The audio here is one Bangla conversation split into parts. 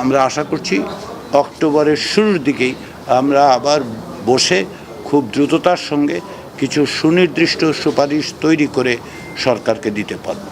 আমরা আশা করছি অক্টোবরের শুরুর দিকেই আমরা আবার বসে খুব দ্রুততার সঙ্গে কিছু সুনির্দিষ্ট সুপারিশ তৈরি করে সরকারকে দিতে পারব।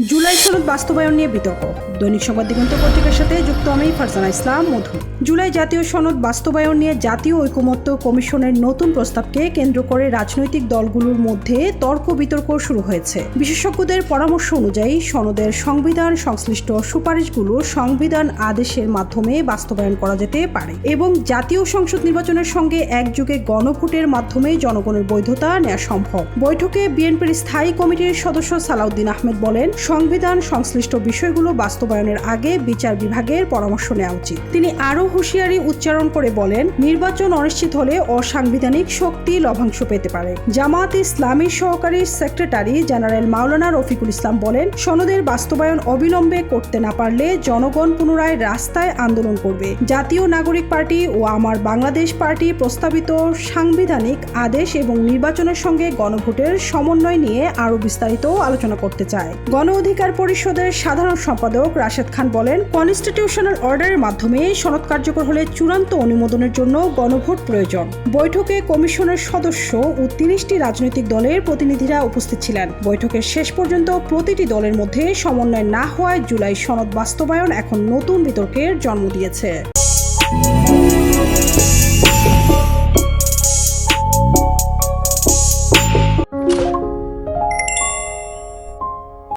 জুলাই সনদ বাস্তবায়ন নিয়ে বিতর্ক। দৈনিক সংবাদ দিগন্ত পত্রিকার সাথে যুক্ত আমি ফারজানা ইসলাম মধু। জুলাই জাতীয় সনদ বাস্তবায়ন নিয়ে জাতীয় ঐকমত্য কমিশনের নতুন প্রস্তাবকে কেন্দ্র করে রাজনৈতিক দলগুলোর মধ্যে তর্ক বিতর্ক শুরু হয়েছে। বিশেষজ্ঞদের পরামর্শ অনুযায়ী সনদের সংবিধান সংশ্লিষ্ট সুপারিশগুলো সংবিধান আদেশের মাধ্যমে বাস্তবায়ন করা যেতে পারে এবং জাতীয় সংসদ নির্বাচনের সঙ্গে একযোগে গণভোটের মাধ্যমে জনগণের বৈধতা নেওয়া সম্ভব। বৈঠকে বিএনপির স্থায়ী কমিটির সদস্য সালাউদ্দিন আহমেদ বলেন, সংবিধান সংশ্লিষ্ট বিষয়গুলো বাস্তবায়নের আগে বিচার বিভাগের পরামর্শ নেওয়া উচিত। তিনি আরও হুঁশিয়ারি উচ্চারণ করে বলেন, নির্বাচন অনিশ্চিত হলে অসাংবিধানিক শক্তি লভ্যাংশ পেতে পারে। জামায়াতে ইসলামীর সহকারী সেক্রেটারি জেনারেল মাওলানা রফিকুল ইসলাম বলেন, সনদের বাস্তবায়ন অবিলম্বে করতে না পারলে জনগণ পুনরায় রাস্তায় আন্দোলন করবে। জাতীয় নাগরিক পার্টি ও আমার বাংলাদেশ পার্টি প্রস্তাবিত সাংবিধানিক আদেশ এবং নির্বাচনের সঙ্গে গণভোটের সমন্বয় নিয়ে আরও বিস্তারিত আলোচনা করতে চায়। গণ অধিকার পরিষদের সাধারণ সম্পাদক রাশেদ খান বলেন, কনস্টিটিউশনাল অর্ডারের মাধ্যমে সনদ কার্যকর হলে চূড়ান্ত অনুমোদনের জন্য গণভোট প্রয়োজন। বৈঠকে কমিশনের সদস্য ও 30টি রাজনৈতিক দলের প্রতিনিধিরা উপস্থিত ছিলেন। বৈঠকের শেষ পর্যন্ত প্রতিটি দলের মধ্যে সমন্বয় না হওয়ায় জুলাই সনদ বাস্তবায়ন এখন নতুন বিতর্কের জন্ম দিয়েছে।